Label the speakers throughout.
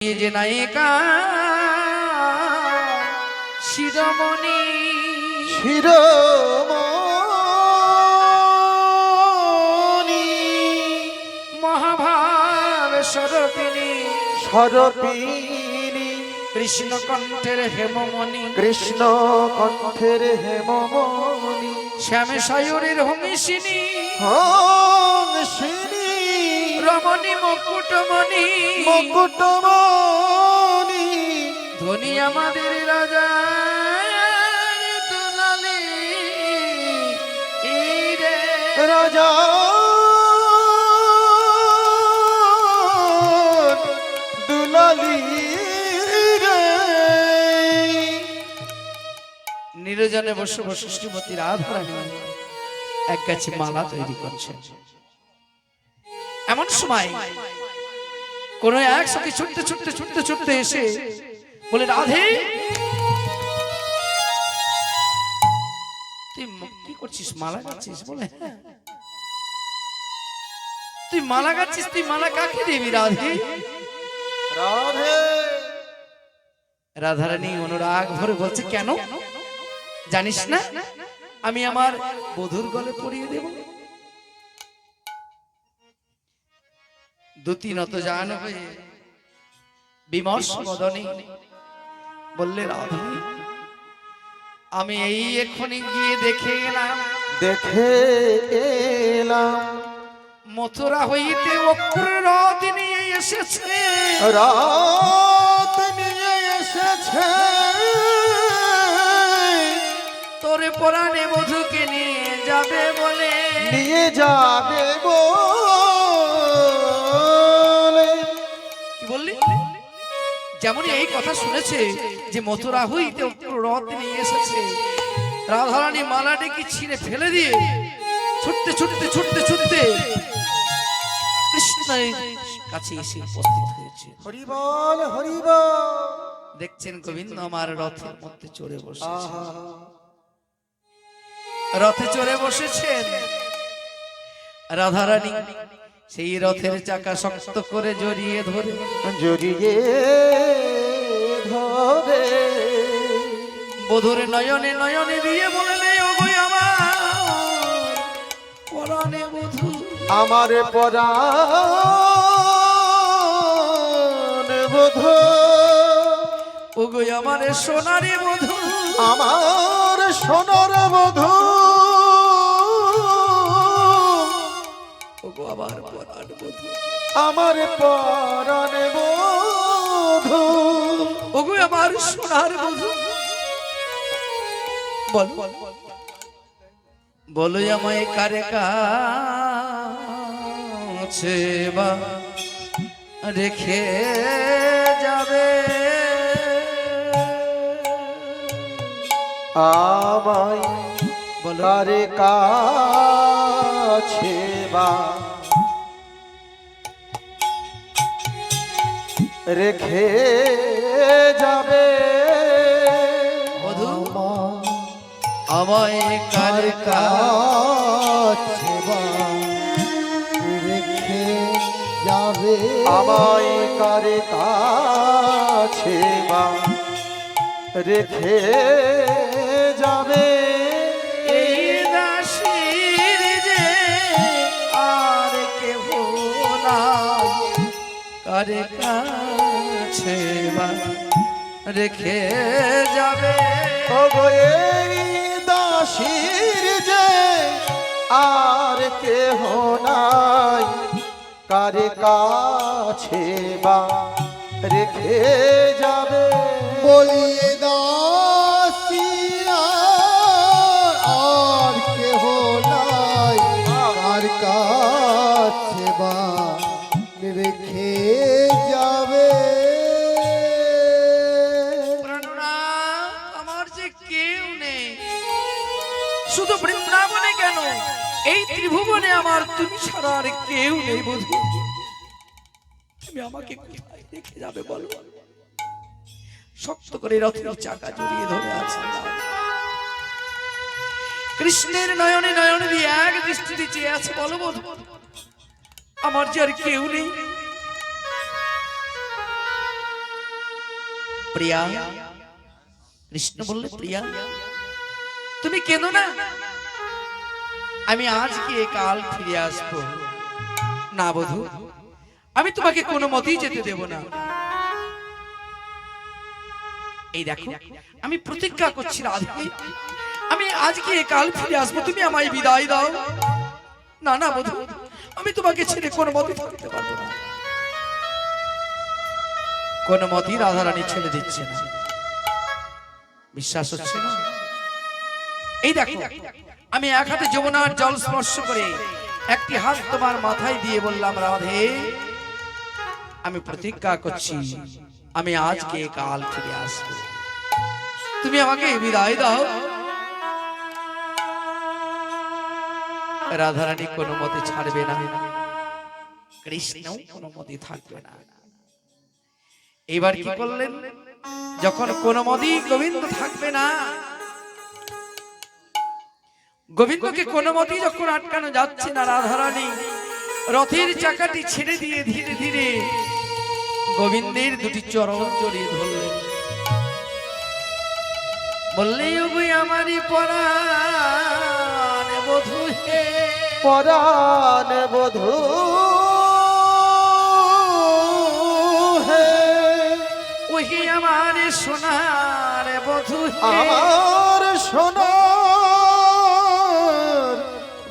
Speaker 1: ये जे नायिका शिरोमणि
Speaker 2: শিরোমণি
Speaker 1: महाभाव स्वरूपिणी
Speaker 2: স্বরূপিণী
Speaker 1: कृष्ण कंठेर हेममणि
Speaker 2: কৃষ্ণ কণ্ঠের হেমমণি
Speaker 1: श्याम सायुरीर हंसिनी
Speaker 2: হংসিনী
Speaker 1: रमणी मुकुटमणि
Speaker 2: মুকুটমণি
Speaker 1: ध्वनि आमादेर राजा दुलाली रे
Speaker 2: রাজা দুলালী রে
Speaker 1: নিরজনে বসে বসে শ্রীমতী রাধারানী এক গাছে মালা তৈরি করছেন। এমন সময় কোন এক সখী ছুটতে ছুটতে ছুটতে ছুটতে এসে বলে, রাধে তুই কি করছিস? মালা গাচ্ছিস? বলে, হ্যাঁ। তুই মালা গাচ্ছিস, তুই মালা কাকে দিবি রাধে?
Speaker 2: রাধে
Speaker 1: রাধারানী অনুরাগ ভরে বলছে, কেন জানিস না আমি আমার বধূর গলে পরিয়ে দেব? দুতি নত জান হয়ে বিমর্ষ বদনে বললে, রাধে আমি এই এক্ষুনি গিয়ে দেখে এলাম মথুরা হইতে অক্রূর রথ নিয়ে এসেছে।
Speaker 2: রাত নিয়ে এসেছে
Speaker 1: তোরে পরাণে বধূকে নিয়ে যাবে বলে।
Speaker 2: নিয়ে যাবে বলে।
Speaker 1: কি বললি? যেমন এই কথা শুনেছে যে মথুরা হইতে রথ নিয়ে এসেছে, রাধারানী মালাটি কি ছিঁড়ে ফেলে দিয়ে ছুটতে ছুটতে ছুটতে ছুটতে কৃষ্ণের কাছে এসে উপস্থিত হয়েছে।
Speaker 2: হরিবল হরিবল।
Speaker 1: দেখছেন গোবিন্দ আমার রথের মধ্যে চড়ে বসেছে। রথে চড়ে বসেছেন রাধারানী সেই রথের চাকা শক্ত করে জড়িয়ে ধরে বধূর নয়নে নয়নে দিয়ে বললে, ওগো আমার পরাণে বধূ,
Speaker 2: আমার পরাণ বধূ,
Speaker 1: ওগো আমার সোনারে বধূ,
Speaker 2: আমার সোনার বধূ,
Speaker 1: ওগো আমার পরাণ বধূ,
Speaker 2: আমার পরাণ বধূ,
Speaker 1: ওগো আমার সোনার বধূ। বল বলো আমায় কারে কাছে বা রেখে যাবে?
Speaker 2: আমায় কারে কাছে বা রেখে যাবে?
Speaker 1: বধূ আমায় কার
Speaker 2: কাছে বা রেখে যাবে? আমায় কারে কাছে বা রেখে যাবে?
Speaker 1: এই দাসীর যে আর কেহ নাই, কারে কাছে বা রেখে যাবে?
Speaker 2: ওগো এই দাসীর যে আর কেহ নাই, কারে কাছে বা রেখে যাবে? বলিয়ে দাসিয়া আর কেহ নাই, কার কাছে বা রেখে যাবে?
Speaker 1: আমার যে কেউ নেই, শুধু বৃন্দাবনে কেন এই ত্রিভুবনে আমার তুমি ছাড়া আর কেউ নেই। বধূ তুমি আমাকে কোথায় রেখে যাবে বলো? শক্ত করে রথের চাকা জড়িয়ে ধরে আছে কৃষ্ণের নয়নে নয়নে দিয়ে এক দৃষ্টিতে চেয়ে আছে। বলো বধূ আমার যে আর কেউ নেই। প্রিয়া, কৃষ্ণ বললে, প্রিয়া তুমি কেঁদো না, আমি আজ গিয়ে কাল ফিরে আসবো। না বধূ, আমি তোমাকে কোনো মতেই যেতে দেব না। এই দেখো, আমি প্রতিজ্ঞা করছি রাধে, আমি আজ গিয়ে কাল ফিরে আসবো, তুমি আমায় বিদায় দাও। না না বধূ, আমি তোমাকে ছেড়ে কোনো মতেই থাকতে পারবো না। কোনো মতেই রাধারানী ছেড়ে দিচ্ছে না। বিশ্বাস হচ্ছে না? এই দেখো, আমি এক হাতে যমুনার জল স্পর্শ করে একটি হাত তোমার মাথায় দিয়ে বললাম, রাধে আমি প্রতিজ্ঞা করছি, আমি আজকে কাল ফিরে আসবো, তুমি আমাকে বিদায় দাও। রাধারানী কোনো মতে ছাড়বে না, কৃষ্ণ কোনো মতে থাকবে না। এবার কি করলেন, যখন কোনো মতেই গোবিন্দ থাকবে না, গোবিন্দকে কোনো মতেই যখন আটকানো যাচ্ছে না, রাধারানী রথের চাকাটি ছেড়ে দিয়ে ধীরে ধীরে গোবিন্দের দুটি চরণ জড়িয়ে ধরলেন। বললে, ওগো আমারই পরাণ বধূ হে,
Speaker 2: পরাণ বধূ হে,
Speaker 1: ওহি আমার সোনার বধূ হে,
Speaker 2: আমার সোনার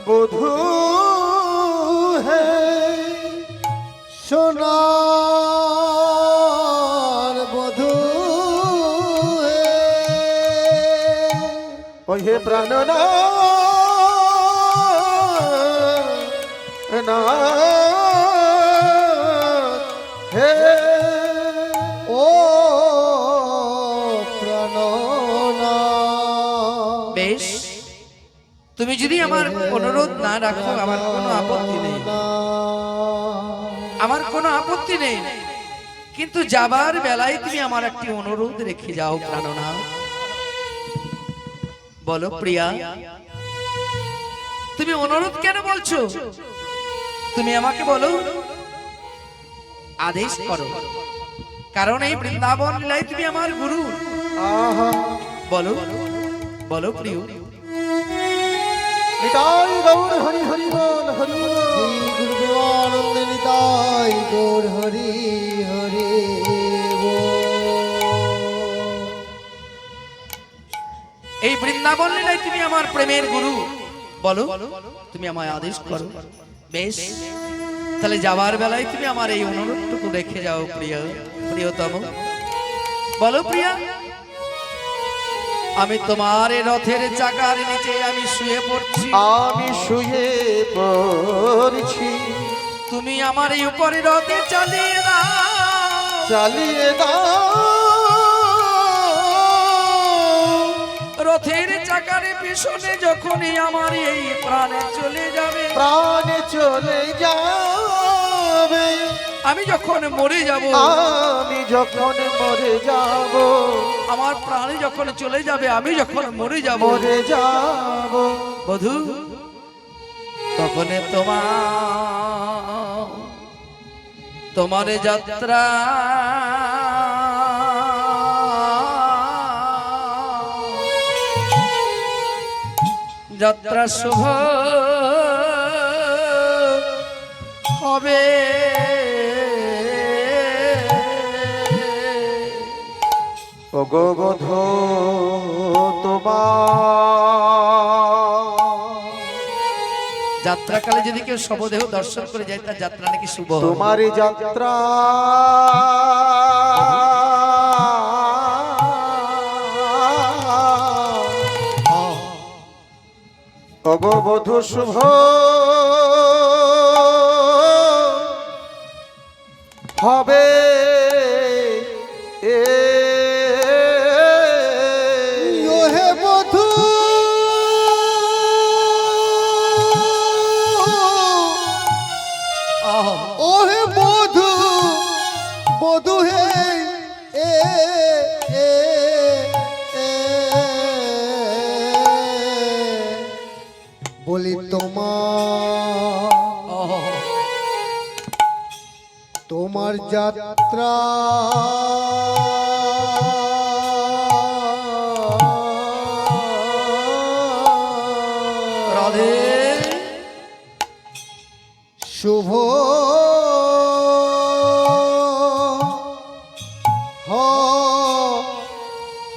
Speaker 2: বধূ হে, সোনার বধূ হে, ওই হে প্রাণনা না হে, ও প্রাণনা।
Speaker 1: বেশ, তুমি যদি আমার অনুরোধ না রাখো, আমার কোনো আপত্তি নেই, আমার কোনো আপত্তি নেই, কিন্তু যাবার বেলায় তুমি আমার একটি অনুরোধ রেখে যাও প্রাণনা। বলো প্রিয়া, তুমি অনুরোধ কেন বলছো? তুমি আমাকে বলো, আদেশ করো, কারণ এই বৃন্দাবন লীলায় তুমি আমার গুরু। বলো বলো প্রিয়।
Speaker 2: নিতাই গৌর হরি হরি বল, হরি বল, শ্রী গুরুদেবানন্দ নিতাই গৌর হরি হরি বল।
Speaker 1: এই বৃন্দাবন লীলায় তুমি আমার প্রেমের গুরু, বলো তুমি আমায় আদেশ করো। বেশ, তাহলে যাবার বেলায় তুমি আমার এই অনুরোধটুকু রেখে যাও প্রিয়, প্রিয়তম। বলো প্রিয়া, আমি তোমার রথের চাকার নিচে আমি শুয়ে পড়ছি,
Speaker 2: আমি শুয়ে পড়ছি,
Speaker 1: তুমি আমার এই উপরে রথে চালিয়ে দাও,
Speaker 2: চালিয়ে দাও,
Speaker 1: রথের চাকার পিছনে যখনই আমার এই প্রাণে চলে যাবে,
Speaker 2: প্রাণে চলে যাবে,
Speaker 1: আমি যখন মরে যাব,
Speaker 2: আমি যখন মরে যাব,
Speaker 1: আমার প্রাণে যখন চলে যাবে, আমি যখন মরে যাব,
Speaker 2: মরে যাব
Speaker 1: বধূ, তখন তোমার যাত্রা যাত্রা শুভ হবে।
Speaker 2: ওগো বধূ তোমার
Speaker 1: যাত্রাকালে যদি কেউ শবদেহ দর্শন করে যায়, তার যাত্রা নাকি শুভ।
Speaker 2: তোমার যাত্রা ওগো বধূ শুভ হবে, হে বধূ ওহে বধূ, বধূ হে এ এ এ বলি তোমার যাত্রা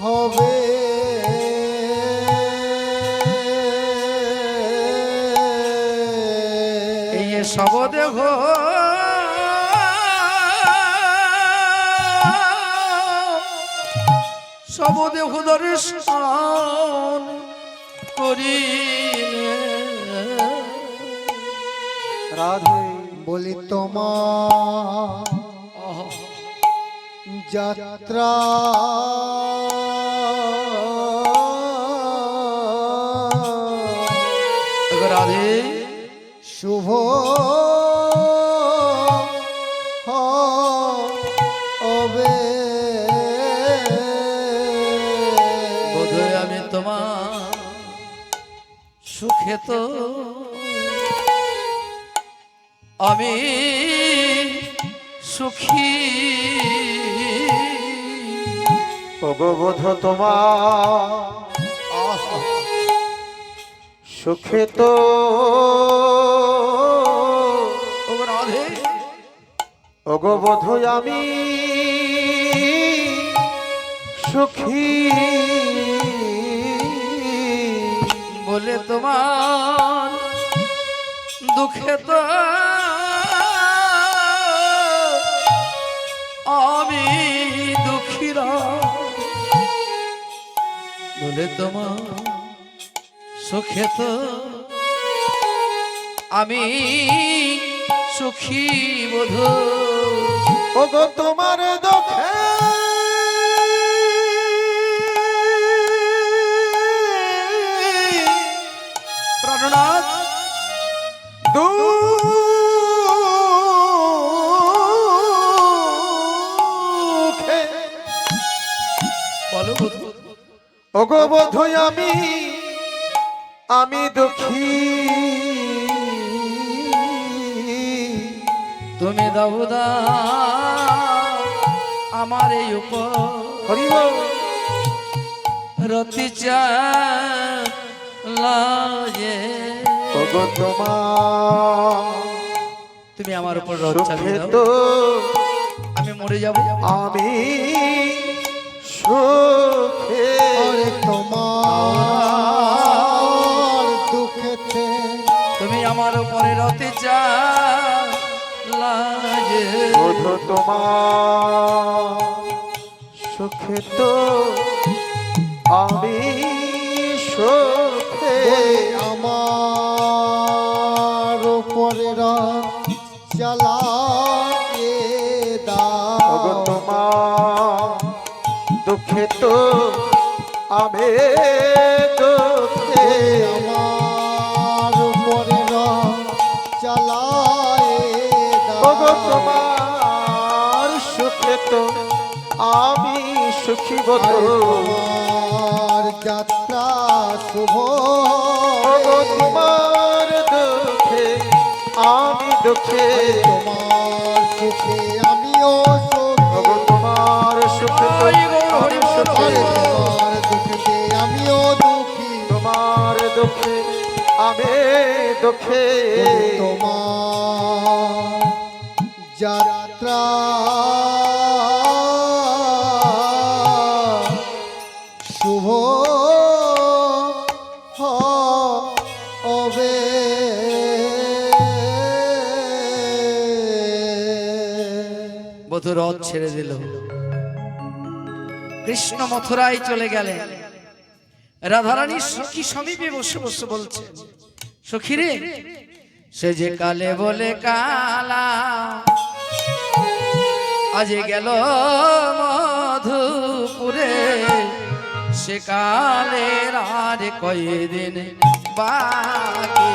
Speaker 2: হবে
Speaker 1: এই সব দেহ সব দেহ দর্শন করিলে
Speaker 2: রাধে বলি তোমার যাত্রা
Speaker 1: রাধে
Speaker 2: শুভ হবে
Speaker 1: বোধহয় আমি তোমার সুখে তো আমি সুখী
Speaker 3: ভগবধ তোমার সুখে তো
Speaker 1: ও রাধে
Speaker 3: ভগবধ আমি সুখী
Speaker 1: বলে তোমার দুঃখে তো আমি দুঃখীরা বলে তোমার সুখে তো আমি সুখী বোধ
Speaker 3: ওগো তোমার দুঃখে
Speaker 1: প্রাণনাথ
Speaker 3: দুঃখে
Speaker 1: বলো বধূ
Speaker 3: ওগো বধূ আমি দুঃখী
Speaker 1: তুমি দাউদা আমার এই উপর
Speaker 3: হরিব
Speaker 1: রতি চালায়ে
Speaker 3: ওগো তোমার
Speaker 1: তুমি আমার উপর রথ
Speaker 3: সুখে
Speaker 1: চালিয়ে দাও
Speaker 3: তো
Speaker 1: আমি মরে যাব
Speaker 3: আমি সুখে
Speaker 2: ওরে তোমার দুঃখেতে
Speaker 1: তুমি আমার উপরে রতি চালায়ে
Speaker 3: বধূ তোমার সুখে তো আমি সুখে
Speaker 2: আমার উপরে রাত চালায়ে
Speaker 3: ওগো
Speaker 2: দাও
Speaker 3: তোমার দুঃখে তো আমি দুঃখে
Speaker 2: আমার উপরে রাত চালায়ে
Speaker 3: ওগো
Speaker 2: দাও
Speaker 3: তোমার সুখে তো আমি সুখী বধূ
Speaker 2: তোমার যাত্রা শুভ
Speaker 3: ওগো তোমার দুঃখে আমি দুঃখে
Speaker 2: তোমার সুখে আমিও
Speaker 3: ওগো
Speaker 2: সুখী
Speaker 3: তোমার সুখে তো আমি সুখী
Speaker 2: আরে তোমার দুঃখে আমিও দুঃখী
Speaker 3: তোমার দুঃখে আমি দুঃখে
Speaker 2: তোমার যাত্রা শুভ হবে
Speaker 1: বধূ রথ ছেড়ে দিল কৃষ্ণ মথুরায় চলে গেলেন রাধারানী সখী সমীপে বসে বসে বলছে সখী রে সে যে কালে বলে কালা আজ গেল মধুপুরে সে কালের আর কয়দিন বাকি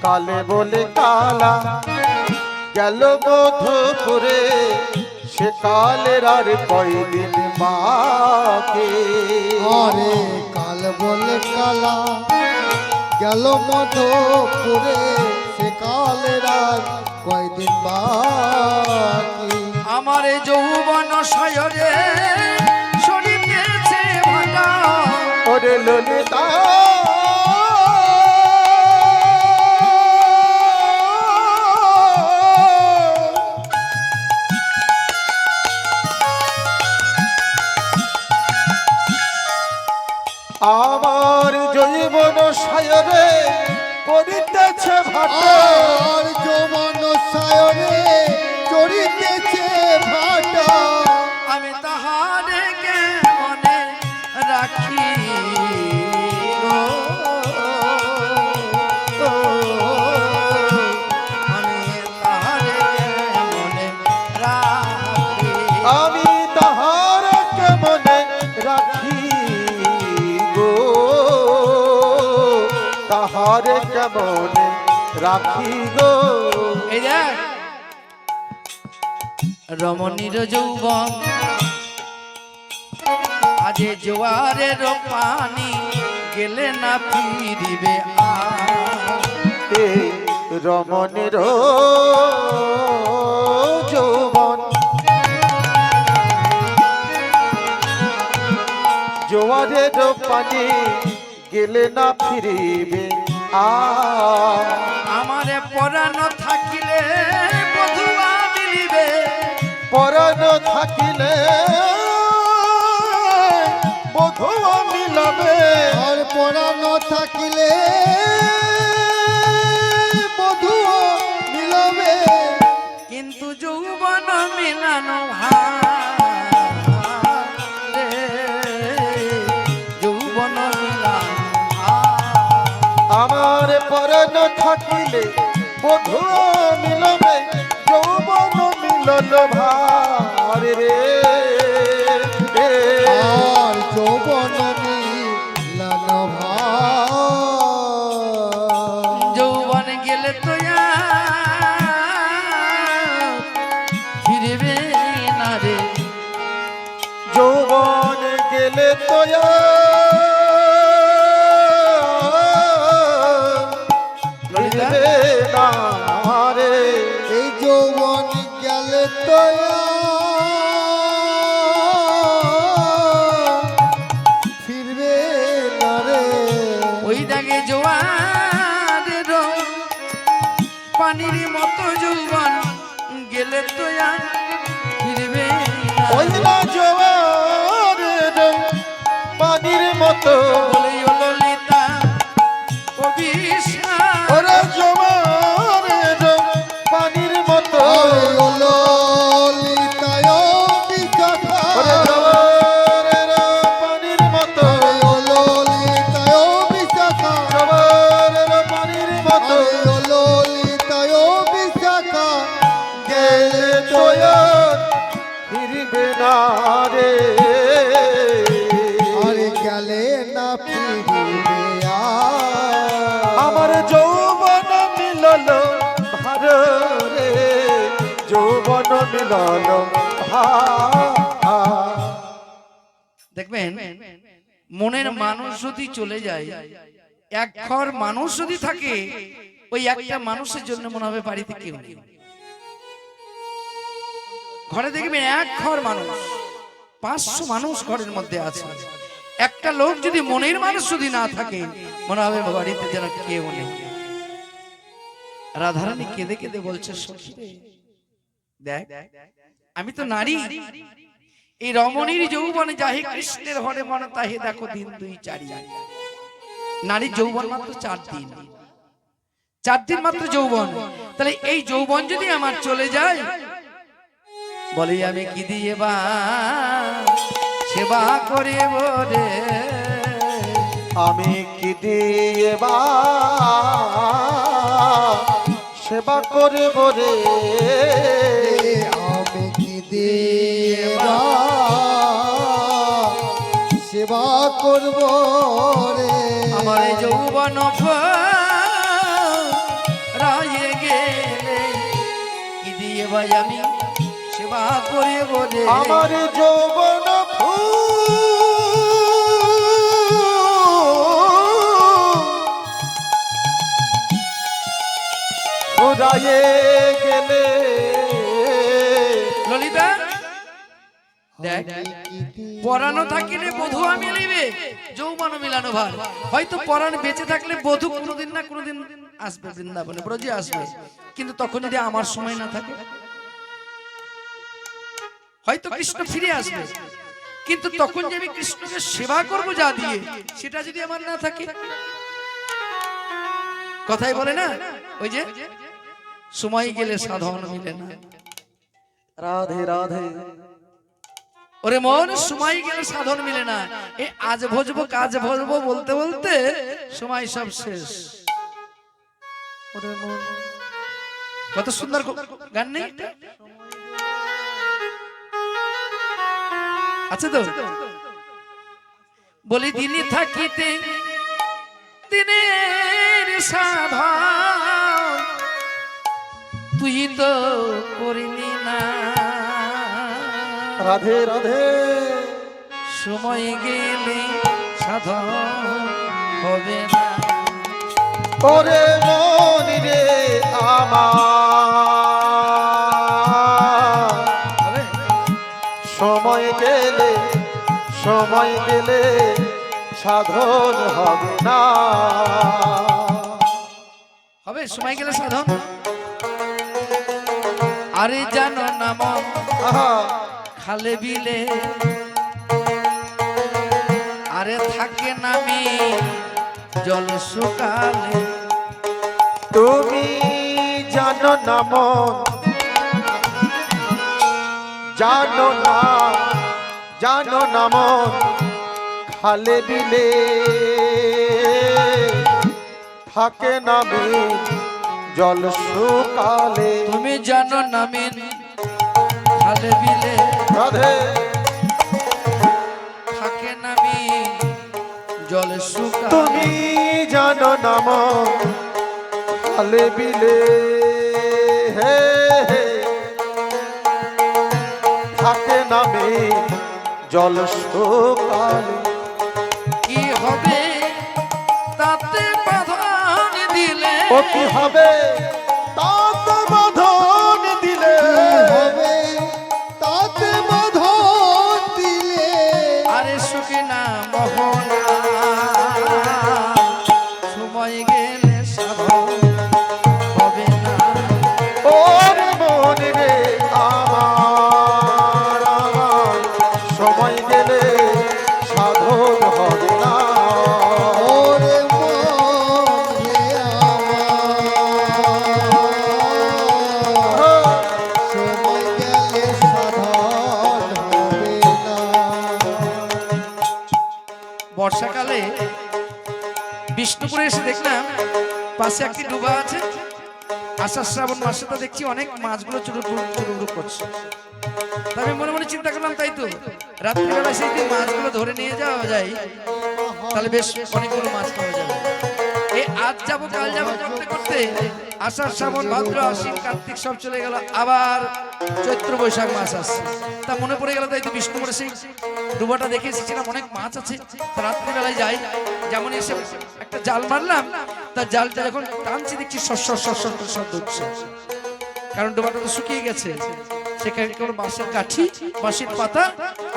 Speaker 3: কালে বলে কালা গেল মধুপুরে সে কালের আর কয়দিন বাকি
Speaker 2: আরে কাল বলে কালা গেল মধুপুরে সে কালের আর কয়দিন বাকি
Speaker 1: আমার যৌবন শয়রে শরীর গেছে ভাটা
Speaker 3: ওরে ললিতা আমার জৈবন সায়রে করিতেছে ভাটা
Speaker 2: আর যৌবন সায়রে চড়িতেছে ভাটা
Speaker 1: আমি তাহারে মনে রাখি গো। আমি তাহারে মনে রাখি,
Speaker 3: আমি তাহারকে মনে রাখি গো, তাহারকে মনে রাখি গো।
Speaker 1: এই দেখ রমণীর যৌবন আজে জোয়ারের পানি গেলে না ফিরিবে আর।
Speaker 3: এ রমণীর যৌবন জোয়ারের পানি গেলে না ফিরিবে আর।
Speaker 1: আমারে পরানো থাকিলে বধুয়া মিলিবে,
Speaker 3: পরাণ থাকিলে বধুয়া মিলাবে
Speaker 2: আর পরানো থাকিলে বধু মিলবে
Speaker 1: কিন্তু যৌবন মিলানো হারে, যৌবন মিলানো
Speaker 3: আমার পরাণ থাকিলে বধুয়া মিলবে যৌবন মিলল ভার রে
Speaker 2: আর যৌবন মিলন ভার
Speaker 1: যৌবন গেলে তো ফিরবে না রে,
Speaker 3: যৌবন গেলে তো ফিরবে না রে।
Speaker 2: এই যৌবন গেলে তো ফিরবে না রে
Speaker 1: ওই দাগে জোয়ারের পানির মতো যৌবন গেলে তো ফিরবে না।
Speaker 3: ওই না জোয়ারের পানির মতো
Speaker 1: বলে ও ললিতা অভিশাপ,
Speaker 3: ওরে জোয়ারের পানির মতো
Speaker 2: ললিতায় বিকাঠা
Speaker 3: ওরে জোয়ারের পানির মতো
Speaker 2: ললিতায় বিশাখা
Speaker 3: জোয়ারের পানির মতো
Speaker 2: ললিতায় বিশাখা
Speaker 3: গেলে তো আর ফিরবে না রে
Speaker 2: আরে গেলে না ফিরবে
Speaker 3: আমার যৌবন মিলল ভার রে যৌবন মিলল ভার।
Speaker 1: দেখবেন মনের মানুষ যদি চলে যায়, এক ঘর মানুষ যদি থাকে, ওই একটা মানুষের জন্য মনে হবে বাড়িতে কেউ নেই। ঘরে দেখবেন এক ঘর মানুষ, 500 মানুষ ঘরের মধ্যে আছে, একটা লোক যদি মনের মানুষ যদি না থাকে, মনে হবে বাড়িতে যেন কেউ নেই। রাধারানী কেঁদে কেঁদে বলছে, সখী রে, দেখ আমি তো নারী, এই রমণীর যৌবনে যাহে কৃষ্ণের হরে মন তাহে দেখো দিন 2 4 নারীর যৌবন মাত্র 4 দিন, 4 দিন মাত্র যৌবন। তাহলে এই যৌবন যদি আমার চলে যায়, বলি আমি কি দিয়ে বা সেবা করে বলে,
Speaker 3: আমি কি দিয়ে বা সেবা করব রে
Speaker 2: আমি কি দেবা সেবা করব রে
Speaker 1: আমার এই যৌবন রয়ে গেলে কি দিয়ে ভাই আমি সেবা করে বলে,
Speaker 3: আমার যৌবন ফুরায়ে গেলে
Speaker 1: ললিতা দেখ পরানো থাকিলে বধুয়া মিলিবে যৌবন মিলানো ভার। হয়তো পরাণ বেঁচে থাকলে বধূ কোনোদিন না কোনোদিন আসবে, বৃন্দাবনে ব্রজে আসবে, কিন্তু তখন যদি আমার সময় না থাকে, হয়তো কৃষ্ণ ফিরে আসবে, কিন্তু তখন যে আমি কৃষ্ণকে সেবা করব যা দিয়ে, সেটা যদি আমার না থাকে, কথাই বলে না ওই যে সময় গেলে সাধন মিলে না।
Speaker 3: রাধে রাধে।
Speaker 1: ওরে মন, সময় গেলে সাধন মিলে না। এই আজ ভজবো কাজ ভজবো বলতে বলতে সময় সব শেষ।
Speaker 3: ওরে মন,
Speaker 1: কত সুন্দর গান নেই? আচ্ছা তো বলি, দিনে থাকিতে দিনের সাধন তুই তো করিলি না,
Speaker 3: রাধে রাধে।
Speaker 1: সময় গেলে সাধন হবে না।
Speaker 3: ওরে মন রে আমার, সময় গেলে সাধন হবে না।
Speaker 1: হবে সময় গেলে সাধন। আরে জানো না মন,
Speaker 3: আহা,
Speaker 1: খালে বিলে আরে থাকে নামি জল শুকালে।
Speaker 3: তুমি জানো না মন, জানো না মন, খালে বিলে থাকে নামি জল শুকালে।
Speaker 1: তুমি জানো নামি খালে বিলে
Speaker 3: রাধে।
Speaker 1: থাকে নামি জল শুকালে।
Speaker 3: তুমি জানো না মন, খালে বিলে হে হে থাকে নামি জল শুকালে।
Speaker 1: কি হবে তাতে বাঁধন দিলে,
Speaker 3: ও কি হবে তাতে বাঁধন দিলে,
Speaker 2: হবে তাতে বাঁধন দিলে।
Speaker 1: আরে সুখী না মোহনা সময় গেলে সাধন হবে না।
Speaker 3: ওর মন রে আমার, সময় গেলে সাধন হবে না।
Speaker 2: ওরে মন রে আমার, সময় গেলে সাধন হবে না।
Speaker 1: বর্ষাকালে বিষ্ণুপুরে এসে দেখলাম পাশে একটি ডুবা আছে। আষাঢ় শ্রাবণ মাসে তো দেখছি অনেক মাছগুলো চুরুড়ু করছে। তবে মনে মনে চিন্তা করলাম, তাই তো রাত্রিবেলা সেই যে মাছগুলো ধরে নিয়ে যাওয়া যায়, তাহলে বেশ অনেকগুলো মাছ পাওয়া যাবে। এই আজ যাবো কাল যাবো করতে করতে আষাঢ় শ্রাবণ ভাদ্র আশ্বিন কার্তিক সব চলে গেল, আবার চৈত্র বৈশাখ মাস আসছে। তা মনে পড়ে গেল, তাই তো বিষ্ণুপুরে সেই ডুবাটা দেখে এসেছিলাম, অনেক মাছ আছে। তা রাত্রিবেলায় যাই, যেমন এসে একটা জাল মারলাম, তার জালটা যখন টানছি দেখছি শব্দ উঠছে, কারণ ডোবাটা তো শুকিয়ে গেছে। সেখানে কোনো বাঁশের কাঠি, বাঁশের পাতা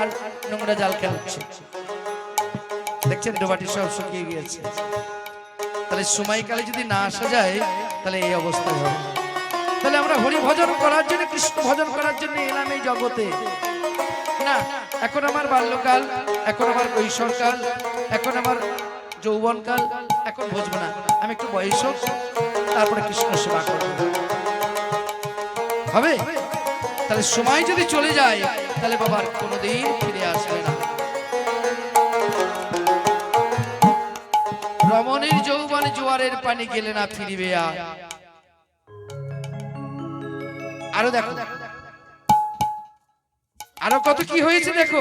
Speaker 1: আর নোংরা জাল খেলছে। দেখছেন ডোবাটি সব শুকিয়ে গিয়েছে। তাহলে সময়কালে যদি না আসা যায়, তাহলে এই অবস্থা হবে। তাহলে আমরা হরি ভজন করার জন্য, কৃষ্ণ ভজন করার জন্য এলাম এই জগতে না। এখন আমার বাল্যকাল, এখন আমার কৈশোরকাল, এখন আমার যৌবনকাল, এখন বুঝবো না। আমি একটু বয়স হোক, তারপরে কৃষ্ণ সেবা করবো, হবে? তাহলে সময় যদি চলে যায়, তাহলে বাবার কোনোদিন ফিরে আসবে না। রমণীর যৌবনে জোয়ারের পানি গেলে না ফিরিবে আর। আরো দেখো, আরো কত কি হয়েছে দেখো।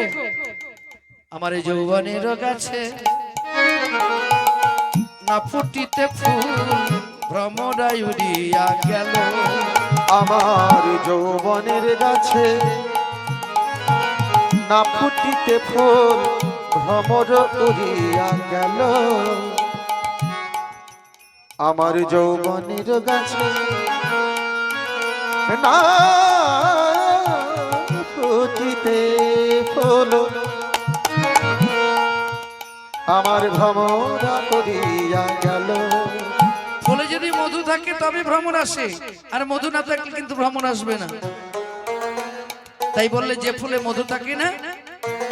Speaker 1: আমার এই যৌবনের গাছে না ফুটিতে ফুল ভ্রমরাই উড়িয়া গেল।
Speaker 3: আমার যৌবনের গাছে না ফুটিতে ফুল ভ্রমর উড়িয়া গেল। আমার যৌবনের গাছে না ফুটিতে ফুল আমার ভ্রমরা উড়িয়া গেল।
Speaker 1: ফুলে যদি মধু থাকে তবে ভ্রমণ আসে, আর মধু না থাকলে কিন্তু ভ্রমণ আসবে না। তাই বললে যে ফুলে মধু থাকে না,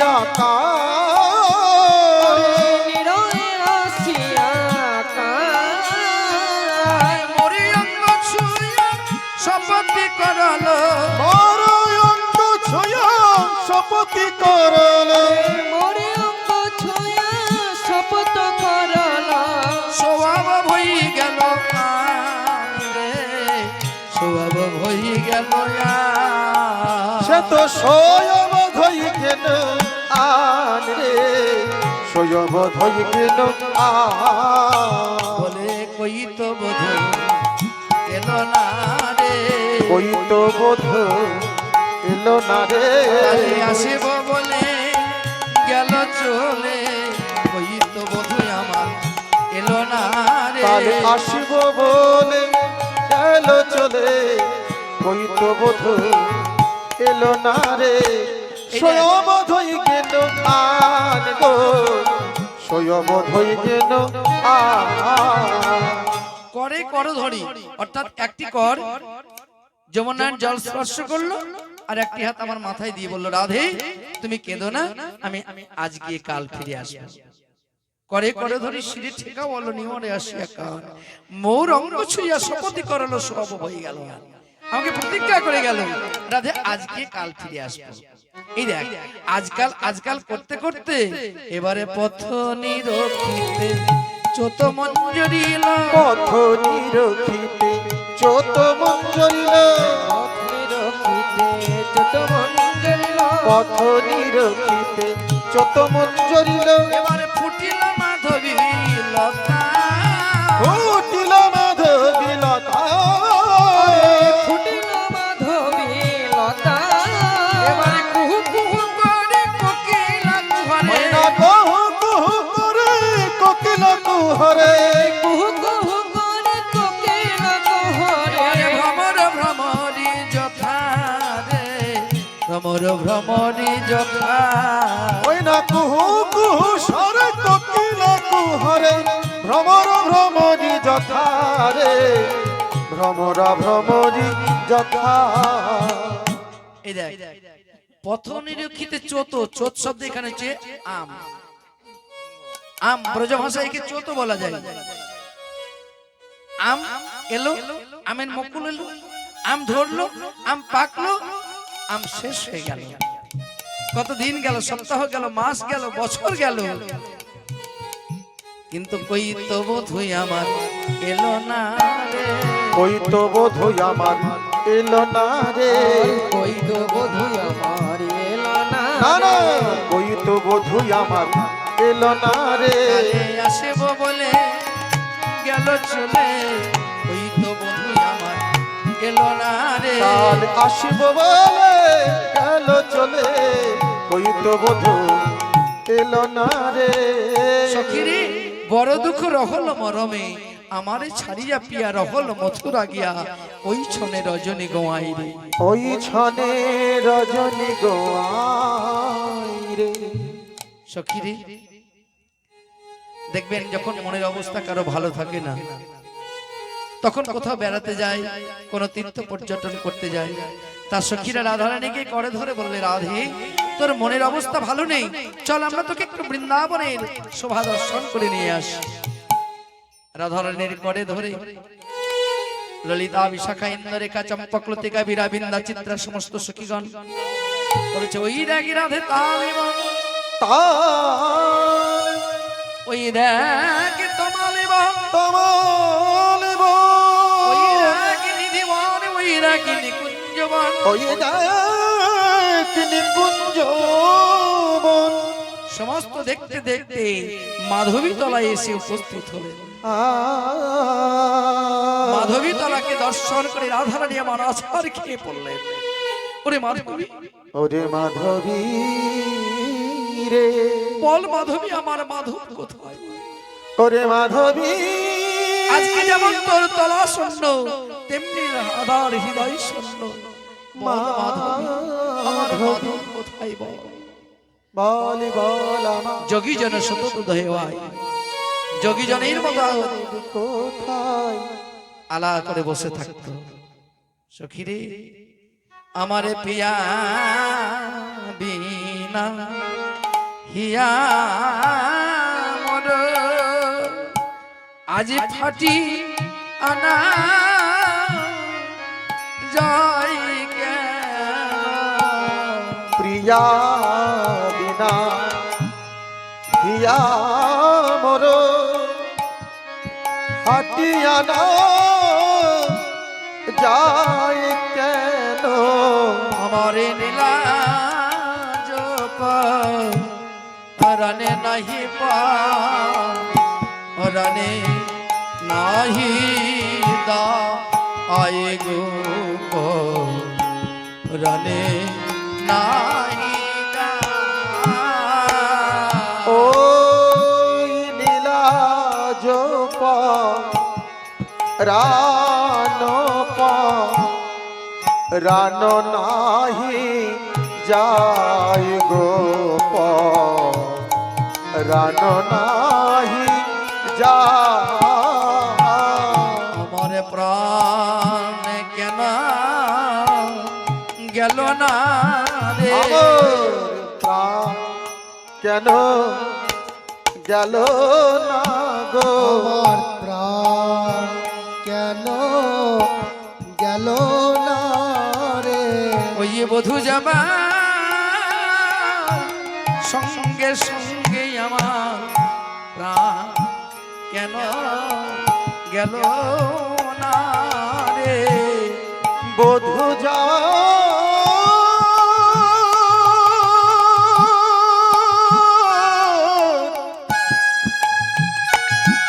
Speaker 2: আসিয়া কাল
Speaker 4: নিরয়ে আসিয়া কাল
Speaker 1: মরি অঙ্গ ছুঁয়া শপথি করলো
Speaker 3: মোর অঙ্গ ছুঁয়া শপথি করল
Speaker 4: মোরে অঙ্গ ছুঁয়া শপথ করলা
Speaker 1: স্বভাব হই গেল রে স্বভাব হই গেল
Speaker 2: সে তো সয়ব ধই কেন আন রে সয়ব ধই কেন আন
Speaker 1: বলে কই তো বোধ এলো না রে
Speaker 2: কই তো বোধ এলো না রে
Speaker 1: কালে আসিব বলে গেল চলে কই তো বোধ আমার এলো না রে
Speaker 2: কাল আসিব বলে গেল চলে কই তো বোধ এলো না রে সয়ব ধই কেন আন গো সয়ব ধই কেন আন
Speaker 1: করে কর ধরি অর্থাৎ একটি কর যমুনার জল স্পর্শ করলো আর একটি হাত আমার মাথায় দিয়ে বললো রাধে তুমি কেঁদো না আমি আজ গিয়ে কাল ফিরে আসবো করে করে ধরি শিরে ঠেকা বললো নিমরে আসিয়া কাল মোর অঙ্গ ছুঁয়া শপথি করলো সব হয়ে গেল আমাকে প্রতিজ্ঞা করে গেল রাধে আজকে কাল ফিরে আসবো এই দেখ আজকাল আজকাল করতে করতে এবারে পথ নিরখিতে চোত মঞ্জরিল
Speaker 2: পথ নিরখিতে চোত মঞ্জরিল
Speaker 4: নিরখিতে যত মঞ্জরিল
Speaker 2: পথ নিরখিতে চোত মঞ্জরিল
Speaker 1: এবারে ফুটিল মাধবী লতা
Speaker 2: ফুটিল মাধবী লতা
Speaker 4: ফুটিল মাধবী লতা
Speaker 1: এবারে কুহু কুহু করে কোকিলা ঘরে
Speaker 2: ময়না কহু কহু করে কোকিল কুহরে
Speaker 4: কুহু কুহু করে কোকিলা কুহরে
Speaker 1: এবারে ভ্রমর ভ্রমরি যথা রে ভ্রমর ভ্রমরি যথা
Speaker 2: ময়না কহু কহু সরে কোকিল কুহরে ভ্রমর ভ্রমরি যথা রে ভ্রমর ভ্রমরি যথা
Speaker 1: এই দেখ পথ নিরক্ষিতে চোত চোত শব্দ এখানে হচ্ছে আম আম ব্রজ ভাষায় একে চোত বলা যায় আম এলো আমের মুকুল এলো আম ধরলো আম পাকলো আম শেষ হয়ে গেল কত দিন গেল সপ্তাহ গেল মাস গেল বছর গেল কিন্তু কই তো বোধই আমার এলো না রে
Speaker 2: কই তো বোধ আমার এলো না রে
Speaker 4: কই তো বধু আমার এলো না
Speaker 2: না না কই তো বোধ আমার এলো না রে
Speaker 1: কালে আসিব বলে গেল চলে ওই তো বন্ধু আমার এলো না রে
Speaker 2: কাল আসিব বলে গেল চলে কই তো বোধ এলো না রে
Speaker 1: সখিরে বড় দুঃখ রহল মরমে আমারে ছাড়িয়া পিয়া রহল মথুরা গিয়া ওই ছনে রজনী গোয়াই রে
Speaker 2: ওই ছনে রজনী গোয়াই রে
Speaker 1: সখিরে দেখবেন যখন মনের অবস্থা কারো ভালো থাকে না তখন কোথাও বেড়াতে যায় কোন তীর্থ পর্যটন করতে যায় তার সখীরা রাধারানীকে করে ধরে বললে রাধে তোর মনের অবস্থা ভালো নেই চল আমরা তোকে একটু বৃন্দাবনের শোভা দর্শন করে নিয়ে আসি রাধারানীর করে ধরে ললিতা বিশাখা ইন্দ্ররেখা চম্পকলতিকা বীরা বিন্দা চিত্রা সমস্ত সখীগণ বলেছে ওই রাগি রাধে তালিবান
Speaker 2: তাল
Speaker 1: ওই রাগে তোমালিবান
Speaker 2: তমাল
Speaker 1: ওই রাগে নিধিবান ওই রাগে নিকুঞ্জবান
Speaker 2: ওই দেখ নিকুঞ্জ বন
Speaker 1: সমস্ত দেখতে দেখতে মাধবী তলায় এসে উপস্থিত হলেন মাধবী তলাকে দর্শন করে রাধারানী আমার আছার খেয়ে পড়লেন ওরে মাধবী
Speaker 2: ওরে মাধবী রে
Speaker 1: বল মাধবী আমার মাধব কোথায়
Speaker 2: ওরে মাধবী
Speaker 1: আজকে যেমন তোর তলা শূন্য তেমনি রাধার হৃদয় শূন্য বল মাধবী আমার মাধব কোথায় বল
Speaker 2: বল বল আমার
Speaker 1: যোগী জন সতত দহেওয়াই যোগী জনের মতো
Speaker 2: কোথায়
Speaker 1: আলা করে বসে থাকতো সখীরে আমারে পিয়া বিনা হিয়া মর আজ ফাটি আনা যাই
Speaker 2: প্রিয়া বিনা হিয়া মোর হাটিয়ানা যায় কেন
Speaker 1: আমারে নীলা রানে নাহি পা রানে নাহি দা আয়ে গো রানে নাহি দা
Speaker 2: ও নীলা জপ রান নাহি যায় গো রান নাহি যা
Speaker 1: আমার প্রাণ কেন গেল না রে
Speaker 2: আমার প্রাণ কেন গেল না গো
Speaker 3: আমার প্রাণ কেন গেল না রে
Speaker 1: ওই বধূ যাবা সঙ্গে সঙ্গে আমার প্রাণ কেন গেল না রে
Speaker 2: বধূ যা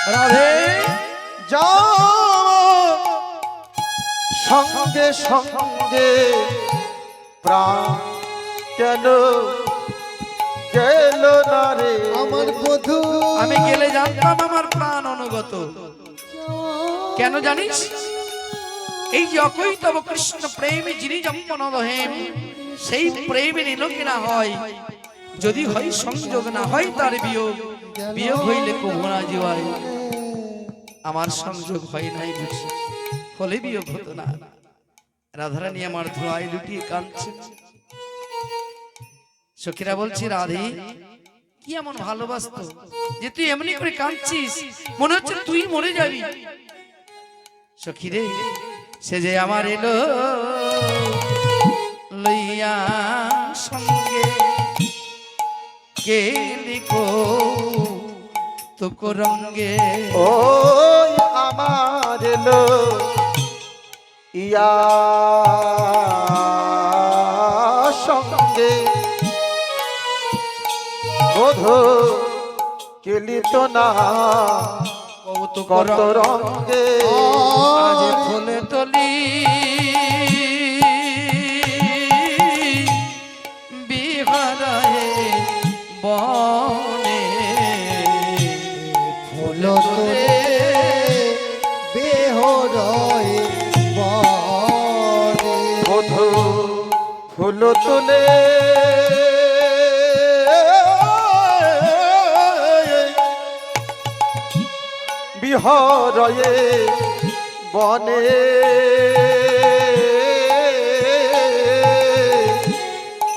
Speaker 1: রাধে
Speaker 2: যাও সঙ্গে সঙ্গে প্রাণ কেন গেল না রে
Speaker 3: আমার বধূ
Speaker 1: আমি গেলে জানতাম আমার প্রাণ অনুগত কেন জানিস এই যে অকই তব কৃষ্ণ প্রেমী যিনি জম্পন দহেম সেই প্রেমে নিল কিনা হয় যদি হয় সংযোগ না হয় তার বিয়োগ বিয়োগ হইলে কবু না জীবায় আমার সংযোগ হয় নাই বুঝি ফলে বিয়োগ হতো না রাধারানী আমার ধোঁয়ায় লুটিয়ে কাঁদছে সখীরা বলছি রাধে কি এমন ভালোবাসত যে তুই এমনি করে কাঁদছিস মনে হচ্ছে তুই মরে যাবি সখী রে সে যে আমার এলো লইয়া সঙ্গে কে লিখো তোকো রঙ্গে
Speaker 2: ও আমার লো ইয়া সঙ্গে বধূ কেলিত না
Speaker 1: কৌতুক
Speaker 2: কত
Speaker 1: রঙ্গে
Speaker 2: রঙ্গে
Speaker 1: আজ ফুলে তলি বিহারায় বনে ফুল তোলে
Speaker 3: বেহরয় বনে
Speaker 2: বধূ ফুল তোলে বিহরয়ে বনে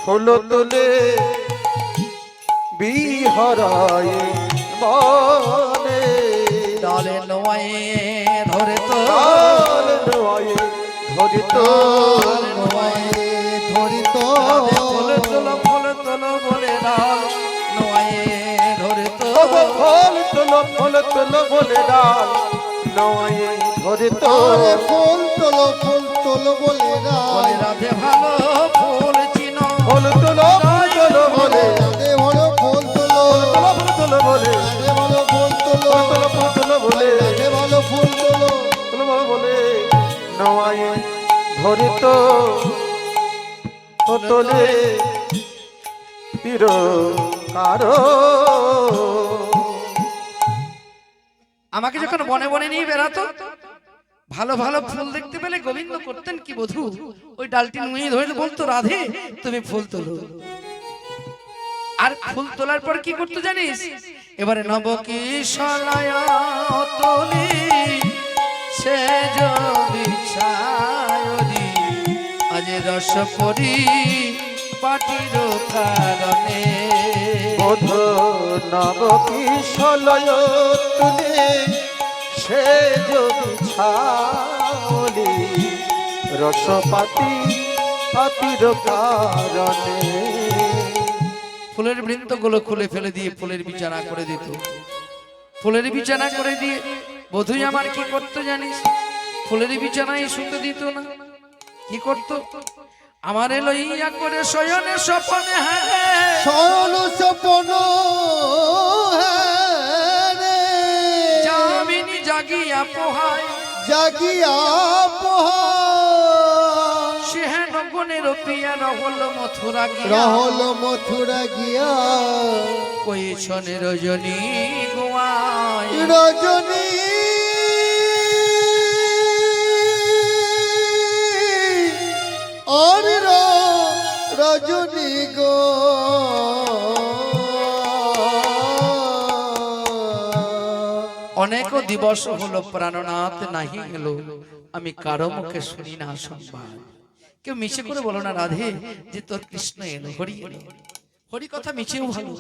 Speaker 2: ফুল তোলে বিহরয়ে বনে
Speaker 1: ডালে নোয়ে ধরে তো
Speaker 2: ডাল নোয়ে ধরিত
Speaker 3: ধরিত
Speaker 1: ফুলে তোলো বলে ডাল নোয়ে ধরে তো
Speaker 2: ফল তোলো বলে ডাল নয় ধরিত
Speaker 3: ফুল তোলো বলে
Speaker 1: বলে রাধে ভালো ফুল চিনো
Speaker 2: ফল তোলো বলে
Speaker 3: রাধে ভালো ফুল তোলো
Speaker 2: তোলো বলে
Speaker 3: রাধে ভালো ফুল তোলো
Speaker 2: তোলো বলে
Speaker 3: রাধে ভালো ফুল তোলো
Speaker 2: তোলো বলে নয় ধরিত তোলে তীর কারো
Speaker 1: আমাকে যখন বনে বনে নিয়ে বেড়াতো ভালো ভালো ফুল দেখতে পেলে গোবিন্দ করতেন কি বধূ ওই ডালটি নুয়ে ধরে বলতো রাধে তুমি ফুল তোলো আর ফুল তোলার পর কি করতে জানিস এবারে নব কি সলায়তলি সে বিছায়রি আজ রস পরি পাটির কারণে
Speaker 2: মধু নব কিশলয় তুলে সে যদি ছালি রসপাতি পাতির কারণে
Speaker 1: ফুলের বৃন্তগুলো খুলে ফেলে দিয়ে ফুলের বিছানা করে দিত। ফুলের বিছানা করে দিয়ে বধূই আমার কি করতো জানিস? ফুলের বিছানায় শুতে দিত না, কি করতো? আমারে লইয়া করে শয়নে স্বপনে
Speaker 3: শয়ন স্বপন
Speaker 1: যামিনী জাগিয়া পোহায়
Speaker 3: জাগিয়া পোহায়
Speaker 1: সেহেন গুণের পিয়া রহল মথুরা গিয়া
Speaker 3: রহল মথুরা গিয়া
Speaker 1: কইছনে রজনী গোয়ায়
Speaker 3: রজনী আর রজনী গো
Speaker 1: অনেক দিবস হলো প্রাণনাথ নাহি এলো, আমি কারো মুখে শুনি না সংবাদ। কেউ মিছে করে বলো না রাধে যে তোর কৃষ্ণ এলো, হরি এলো। হরি কথা মিছেও ভালো,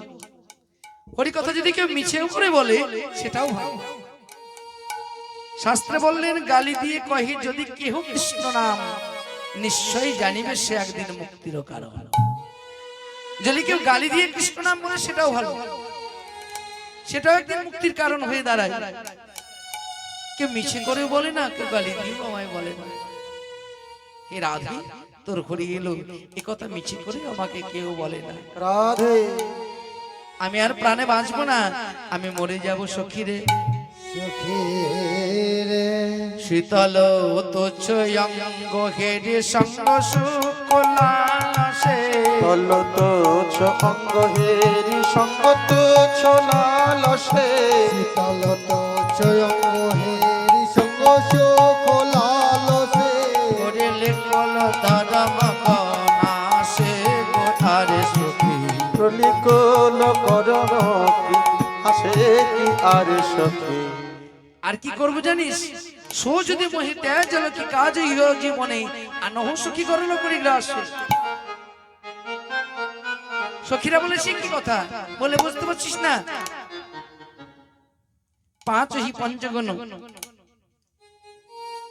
Speaker 1: হরি কথা যদি কেউ মিছেও করে বলে সেটাও ভালো। শাস্ত্রে বললেন গালি দিয়ে কহি যদি কেহ কৃষ্ণ নাম নিশ্চয়ই জানিবে সে একদিন মুক্তির কারণ। যদি কেউ গালি দিয়ে কৃষ্ণ নাম বলে সেটাও ভালো, সেটাও একদিন মুক্তির কারণ হয়ে দাঁড়ায়। কেউ মিছে করে বলে না, কেউ গালি দিয়েও আমায় বলে না। হে রাধে তোর হরি এলো এ কথা মিছে করে আমাকে কেউ বলে না।
Speaker 2: রাধে
Speaker 1: আমি আর প্রাণে বাঁচবো না, আমি মরে যাব সখী রে। শীতল তোচ্ছ অঙ্গ হেরে সঙ্গ শুকলাসে
Speaker 2: তলত অঙ্গ হেরি সঙ্গত ছলালসে
Speaker 3: শীতলত চয়ঙ্গ হেরি সঙ্গ সুখলালসে
Speaker 1: করেলে কল ধরম কনাসে গোধারে সখী
Speaker 2: প্রলিকল করণ আসে কি আর সখী।
Speaker 1: আর কি করবো জানিস? সো যদি মোহিতে জল কি কাজ ইহ জীবনে আনহ সখী করল করি গ্রাস। সখীরা বলে সে কি কথা বলে বুঝতে পারছিস না? পাঁচ হি পঞ্চগণ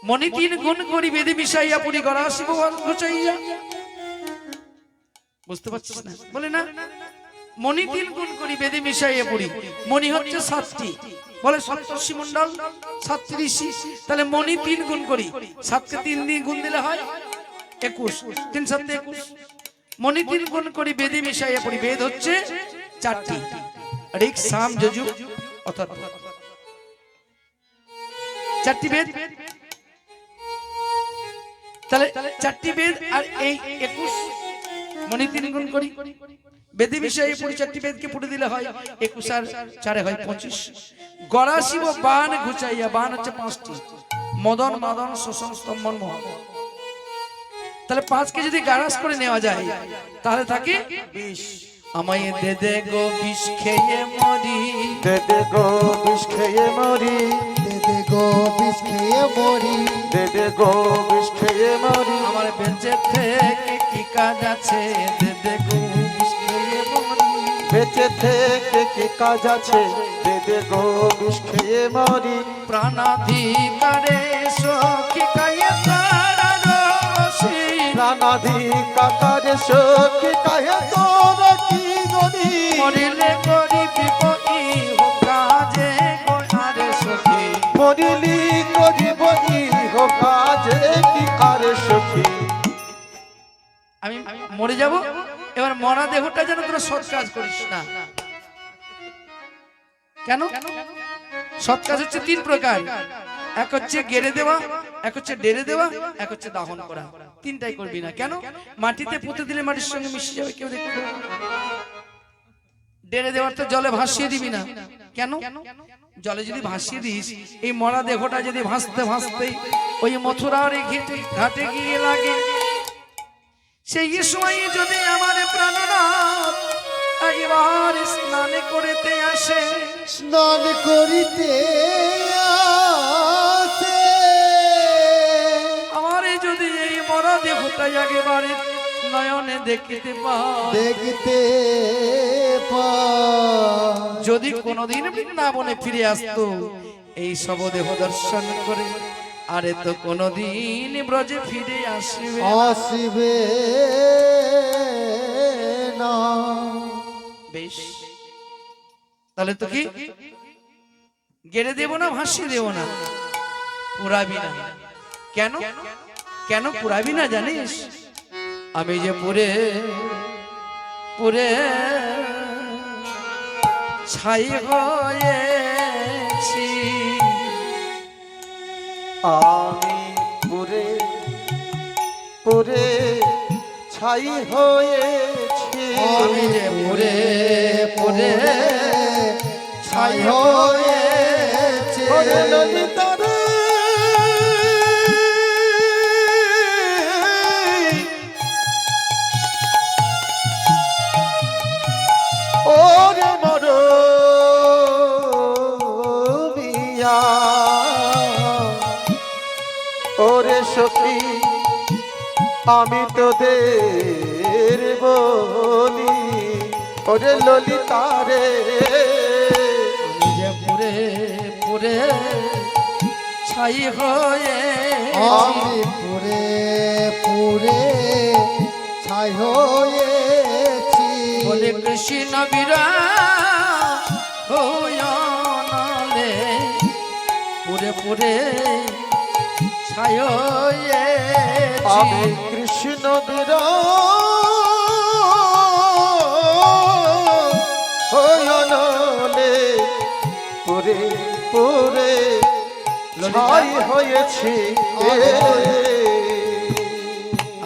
Speaker 1: মনি তিন গুণ করি বেদে মিশাইয়া পুরি গড়া শিব ঘুচাইয়া। বুঝতে পারছিস না? বলে না মনি তিন গুণ করি বেদে মিশাইয়া পুরি। মনি হচ্ছে 7টি, বলে সপ্তর্ষি মন্ডল 37। তাহলে মনি 3 গুণ করি, 7কে 3 দিয়ে গুণ দিলে হয় 21, 3 7 21। মনি 3 গুণ করি বেদে মিশাইয়া পড়ি। বেদ হচ্ছে 4টি, ঋক সাম যজুর অর্থাৎ 4টি বেদ। তাহলে 4টি বেদ আর এই 21 মনি 3 গুণ করি বেদে মিশাইয়া পড়ি। 4টি বেদকে পড়ে দিলে হয় 21 আর 4 হয় 25। গড়া শিব বান ঘুচাইয়া, বান হচ্ছে 5টি, মদন মাদন শোষণ স্তম্ভন মোহন। তাহলে 5কে যদি গারাস করে নেওয়া যায় তাহলে থাকে 20। আমায় দে দে গো বিষ খেয়ে মরি,
Speaker 2: দে দে গো বিষ খেয়ে মরি,
Speaker 3: দে দে গো বিষ খেয়ে মরি,
Speaker 2: দে দে গো বিষ খেয়ে মরি।
Speaker 1: আমার বেঁচে থেকে কি কাজ আছে, দে দে গো বিষ খেয়ে মরি।
Speaker 2: বেঁচে থেকে কি কাজ আছে, দে দে গো বিষ খেয়ে মরি।
Speaker 1: প্রাণাধিকারে সখী কায়ে তারা রসি,
Speaker 2: প্রাণাধিকারে সখী কাহে তোর কি গরি।
Speaker 1: মরিলে করিবি বই হোক কাজে গোয়ারে সখী।
Speaker 2: মরিলি করিব ইহ কাজে কি আর সখী।
Speaker 1: আমি মরে যাব, এবার মরা দেহটা যেন তোরা সৎ কাজ করিস না। কেন? সৎ কাজ হচ্ছে 3 প্রকার, এক হচ্ছে গেড়ে দেওয়া, এক হচ্ছে ডেরে দেওয়া, এক হচ্ছে দাহন করা। 3টাই করবি না। কেন? মাটিতে পুঁতে দিলে মাটির সঙ্গে মিশে যাবে, কেউ দেখতে পাবে না। ডেরে দেওয়ার তো জলে ভাসিয়ে দিবি না। কেন? জলে যদি ভাসিয়ে দিস, এই মরা দেহটা যদি ভাসতে ভাসতে ওই মথুরার ঘাটে গিয়ে লাগে, সেই সময় যদি আমার প্রাণনাথ একবার স্নান করিতে আসে,
Speaker 3: স্নান করিতে আসে,
Speaker 1: আমার যদি এই মরা দেহটা একেবারে নয়নে দেখিতে পাই।
Speaker 3: দেখতে পাই।
Speaker 1: যদি কোনোদিন বৃন্দাবনে ফিরে আসতো এই শবদেহ দর্শন করে, আরে তো কোনোদিন ব্রজে ফিরে আসবে না।
Speaker 3: আসিবে না।
Speaker 1: বেশ, তাহলে তো কি গেড়ে দেব না, ভাসিয়ে দেব না? পুরাবি না। কেন কেন পুরাবি না জানিস? আমি যে পুরে পুরে ছাই হয়েছি।
Speaker 2: আমি পুরে পুরে ছাই হয়েছি।
Speaker 1: আমি যে পুরে পুরে ছাই
Speaker 3: হয়েছে।
Speaker 2: ওরে ললিতা রে, ওরে মরমিয়া, ওরে সখী আমি তোদের বলি, ওরে ললিতা রে।
Speaker 1: আমি যে পুরে পুরে ছাই হয়েছি।
Speaker 3: আমি পুরে পুরে ছাই হয়েছি।
Speaker 1: বলে কৃষ্ণ বীরা হইলে পুরে পুরে ছাই হয়েছি।
Speaker 2: আমি কৃষ্ণ বীরা হইলে পুরে পুরে ছাই হয়েছি।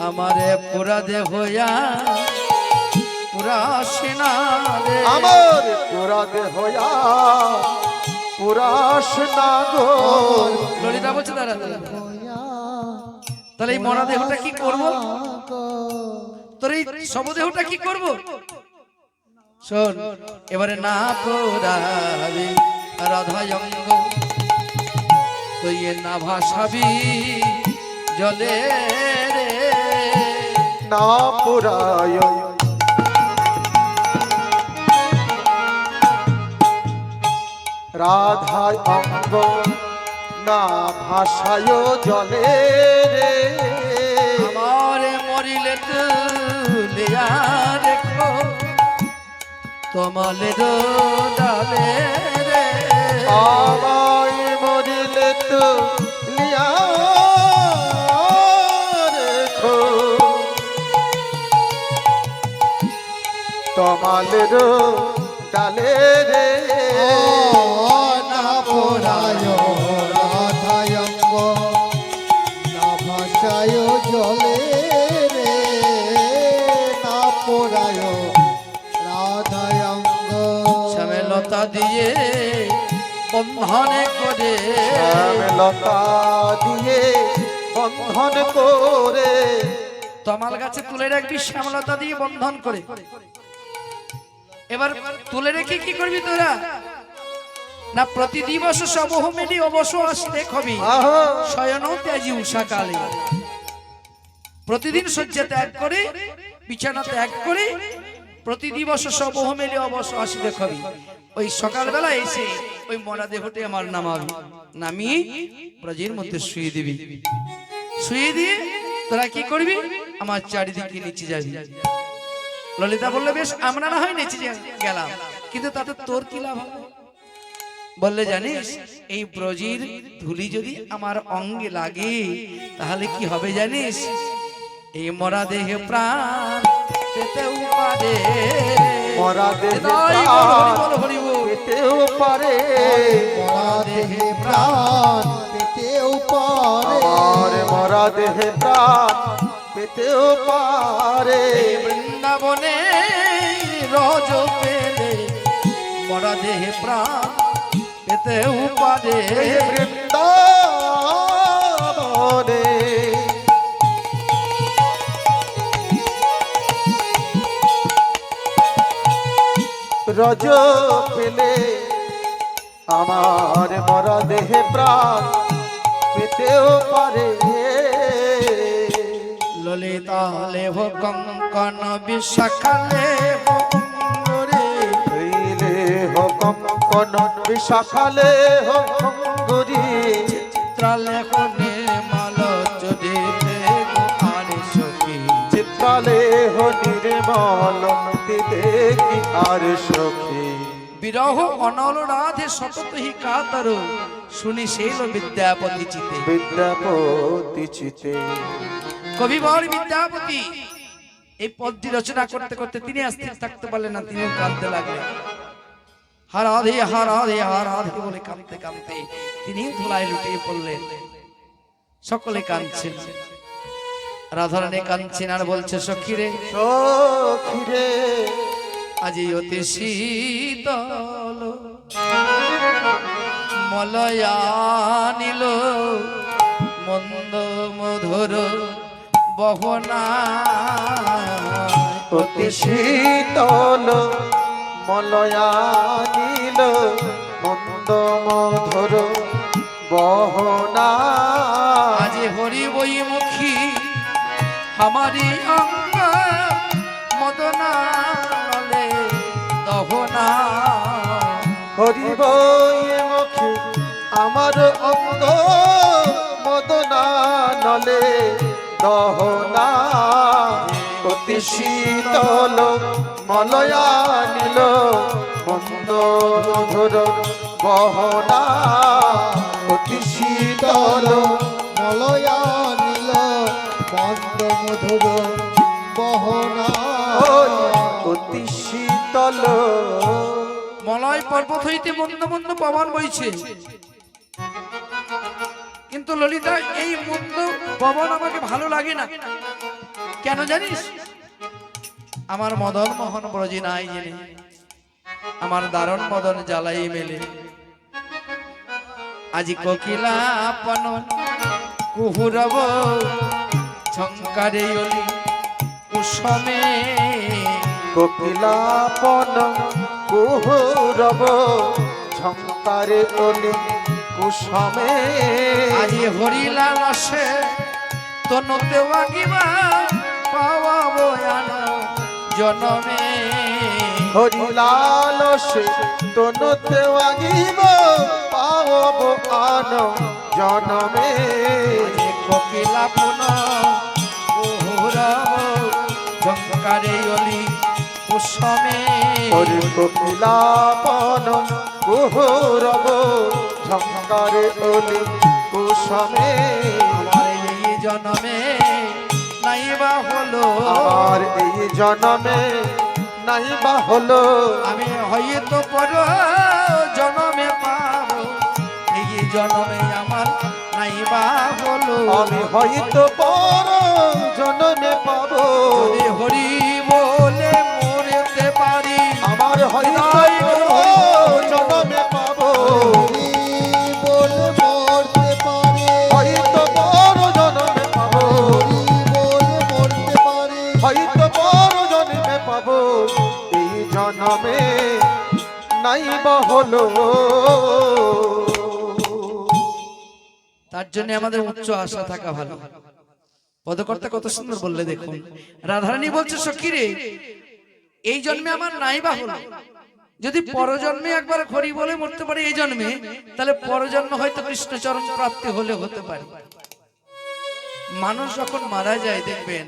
Speaker 1: আমারে পুরা দেহয়া পুরা সেনা রে।
Speaker 2: আমার পুরা দেহয়া পুরা সেনা গো।
Speaker 1: ললিতা বলছে দাঁড়া দাঁড়া। তাহলে এই মরা দেহটা কি করব? তোর এই শবদেহটা কি করব? শোন, এবারে না পোড়াবি রাধায়ঙ্গ, তুই না ভাসাবি জলে রে।
Speaker 2: না পুরায় রাধায় অঙ্গ, না ভাষায় জলে রে।
Speaker 1: আমার মরিলে তুলিয়া রেখো তোমালের ডালে রে।
Speaker 2: আমায় মরিলে তো লিয়া রেখো তোমালের ডালে রে।
Speaker 3: না পোড়ায় রাধায়ঙ্গ, না ভাসায় জলে রে। না পোড়ায় রাধায়ঙ্গ।
Speaker 1: শ্যামলতা দিয়ে বন্ধনে করে,
Speaker 2: লতা দিয়ে বন্ধন করে।
Speaker 1: তমাল গাছে তুলে রাখবি শ্যামলতা দিয়ে বন্ধন করে। এবার তুলে রেখে কি করবি তোরা? না প্রতি দিবস সবহ মেলি অবশ্য আসতে খবি
Speaker 2: আহো
Speaker 1: শয়ন ত্যাজি উষা কালে। প্রতিদিন শয্যা ত্যাগ করে, বিছানা ত্যাগ করে প্রতি দিবস সবহ মেলি অবশ্য আসতে খবি। ওই সকালবেলা এসে ওই মরা দেহতে আমার নামাবি, নামিয়ে ব্রজের মধ্যে শুয়ে দিবি। শুয়ে দিয়ে তোরা কি করবি? আমার চারিদিকে নিচে যাবি। ললিতা বললে বেশ, আমরা না হয় নেচে গেলাম, কিন্তু তাতে তোর কি লাভ হবে? বললে জানিস, এই ব্রজের ধুলি যদি আমার অঙ্গে লাগে তাহলে কি হবে জানিস? এই মরা দেহে প্রাণ পেতেও পারে।
Speaker 2: মরা দেহে
Speaker 1: হরি বল, হরি বল, হরি বল।
Speaker 2: পেতেও পারে।
Speaker 3: মরা দেহে প্রাণ পেতেও পারে।
Speaker 2: আমার মরা দেহে প্রাণ পেতেও পারে।
Speaker 1: এই বৃন্দাবনে রজ পেলে মরা দেহে প্রাণ পেতেও পারে।
Speaker 2: বৃন্দাবনে রজ পেলে আমার মরা দেহে প্রাণ পেতেও পারে।
Speaker 1: ললিতা কালে হো কঙ্কন বিশাখালে হো অঙ্গরে
Speaker 2: হইলে হো কঙ্কন বিশাখালে হো অঙ্গুরি
Speaker 1: চিত্রালে হো নির্মল চরিতে গো আর সখী
Speaker 2: চিত্রালে হো নির্মল দেখি আর সখী
Speaker 1: বিরহ অনল রাধে সততহি কাতর শুনি শৈল বিদ্যাপতি চিতে
Speaker 2: বিদ্যাপতি চিতে
Speaker 1: কবি বর বিদ্যাপতি এই পদ্যটি রচনা করতে করতে তিনি স্থির থাকতে পারলেন না, তিনিও কাঁদতে লাগলেন। হারাধে হারাধে হারাধে বলে কাঁদতে কাঁদতে তিনি ধুলায় লুটিয়ে পড়লেন। সকলে কাঁদছেন, রাধারানী কাঁদছেন আর বলছে সখী রে
Speaker 2: সখী রে
Speaker 1: আজি অতি শীতল মলয়া নিল মন্দ মধুর বহনা
Speaker 2: অতি শীতল মলয়া নীল মন্দ মধুর বহনা
Speaker 1: আজি হরি বই মুখী আমারি অঙ্গ মদনা নলে দহনা
Speaker 2: হরি বই মুখে আমার অঙ্গ মদনা নলে দহনা অতি শীতল মলয়া নীল মন্দ মধুর বহনা অতি শীতল
Speaker 3: মলয়া নীল মন্দ মধুর বহনা
Speaker 2: অতি শীতল
Speaker 1: মলয় পর্বত হইতে মন্দ মন্দ পবন বইছে, কিন্তু ললিতা এই মন্দ পবন আমাকে ভালো লাগে না। কেন জানিস? আমার মদন মোহন ব্রজে নাই জেনে আমার দারণ মদন জ্বালাই মেলে আজি কোকিলাপন কুহুরব ঝঙ্কারে অলি কুসমে
Speaker 2: কোকিলাপন কুহুরব ঝঙ্কারে অলি কুসমে
Speaker 1: আজি হরিলা রসে তনুতে বাগিবা পাওয়া বয়ান জনমে
Speaker 2: হরিলাল সে তনুতে আগিব পাওব আন জনমে
Speaker 1: কোকিলা পুন ঝঙ্কারে অলি কুসমে
Speaker 2: হরি কোকিলাপন কুহুরব ঝঙ্কারে অলি কুসমে
Speaker 1: আমার এই জনমে নাইবা হলো
Speaker 2: আর এই জনমে নাই বা হলো
Speaker 1: আমি হয়তো পর জনমে পাবো, এই জনমে আমার নাইবা হলো
Speaker 2: আমি হয়তো পর জনমে পাবো
Speaker 1: যদি হরি বলে মরেতে পারি
Speaker 2: আমার হয়তো জনমে পাবো
Speaker 3: বলে মরতে পারে
Speaker 2: হয়তো পর জনমে পাবো
Speaker 3: বলে মরতে পারে
Speaker 2: হয়তো পর জন্মে পাবো এই জন্মে নাই বা হলো
Speaker 1: তার জন্য আমাদের উচ্চ আশা থাকা ভালো। পদকর্তা কত সুন্দর বললে দেখুন। রাধারানী বলছে সখী রে এই জন্মে আমার নাইবা হলো, যদি পরজন্মে একবার হরি বলে মরতে পারে এই জন্মে, তাহলে পরজন্ম হয়তো কৃষ্ণচরণ প্রাপ্তি হলে হতে পারে। মানুষ যখন মারা যায় দেখবেন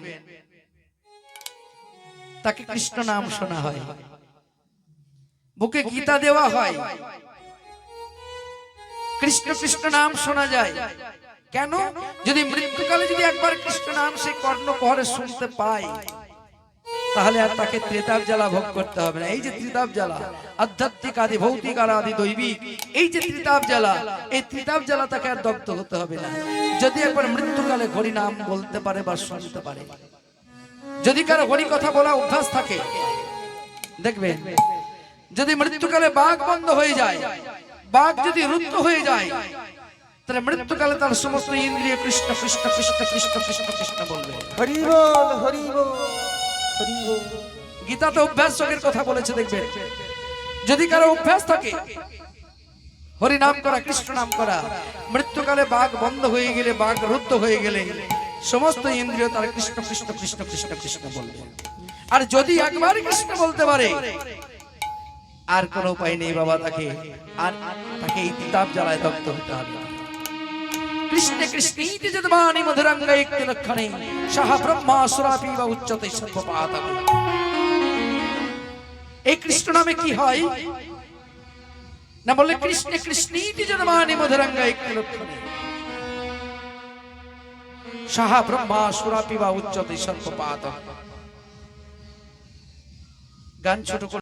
Speaker 1: তাকে কৃষ্ণ নাম শোনা হয়, বুকে গীতা দেওয়া হয়, কৃষ্ণ কৃষ্ণ নাম শোনা যায়। কেন? যদি মৃত্যুকালে যদি একবার কৃষ্ণ নাম সে কর্ণকুহরে শুনতে পায়, তাহলে আর তাকে ত্রেতাব জ্বালা ভোগ করতে হবে না। এই যে ত্রিতাব জ্বালা, আধ্যাত্মিক আদি ভৌতিক আর আদি দৈবিক, এই যে ত্রিতাব জ্বালা, এই ত্রিতাব জ্বালা তাকে আর দগ্ধ হতে হবে না। যদি একবার মৃত্যুকালে হরি নাম বলতে পারে বা শুনতে পারে, যদি কারো হরি কথা বলা অভ্যাস থাকে, দেখবেন যদি মৃত্যুকালে বাঘ বন্ধ হয়ে যায়, বাঘ যদি রুদ্ধ হয়ে যায়, তাহলে মৃত্যুকালে তার সমস্ত ইন্দ্রিয় কৃষ্ণ কৃষ্ণ কৃষ্ণ কৃষ্ণ কৃষ্ণ কৃষ্ণ বলবে।
Speaker 2: হরি বল হরি বল হরি বল।
Speaker 1: গীতাতে অভ্যাস যোগের কথা বলেছে দেখবেন। যদি কারো অভ্যাস থাকে হরি নাম করা, কৃষ্ণ নাম করা, মৃত্যুকালে বাঘ বন্ধ হয়ে গেলে, বাঘ রুদ্ধ হয়ে গেলে সমস্ত ইন্দ্রিয় তার কৃষ্ণ কৃষ্ণ কৃষ্ণ কৃষ্ণ কৃষ্ণ বলবে। আর যদি একবার কৃষ্ণ বলতে পারে আর কোনো উপায় নেই বাবা, তাকে এই তাপ জ্বালায় দগ্ধ হতে হবে। কৃষ্ণে কৃষ্ণীতি যদবাণী মধুরাঙ্গ একটি লক্ষণে সাহা ব্রহ্মা সুরাপি বা উচ্চতে সর্বপাতক। এই কৃষ্ণ নামে কি হয় না বলে কৃষ্ণে কৃষ্ণীতি যদবাণী মধুরাঙ্গ একটি লক্ষণে সাহা ব্রহ্মা সুরাপি বা উচ্চতে সর্বপাতক। গান ছোট করে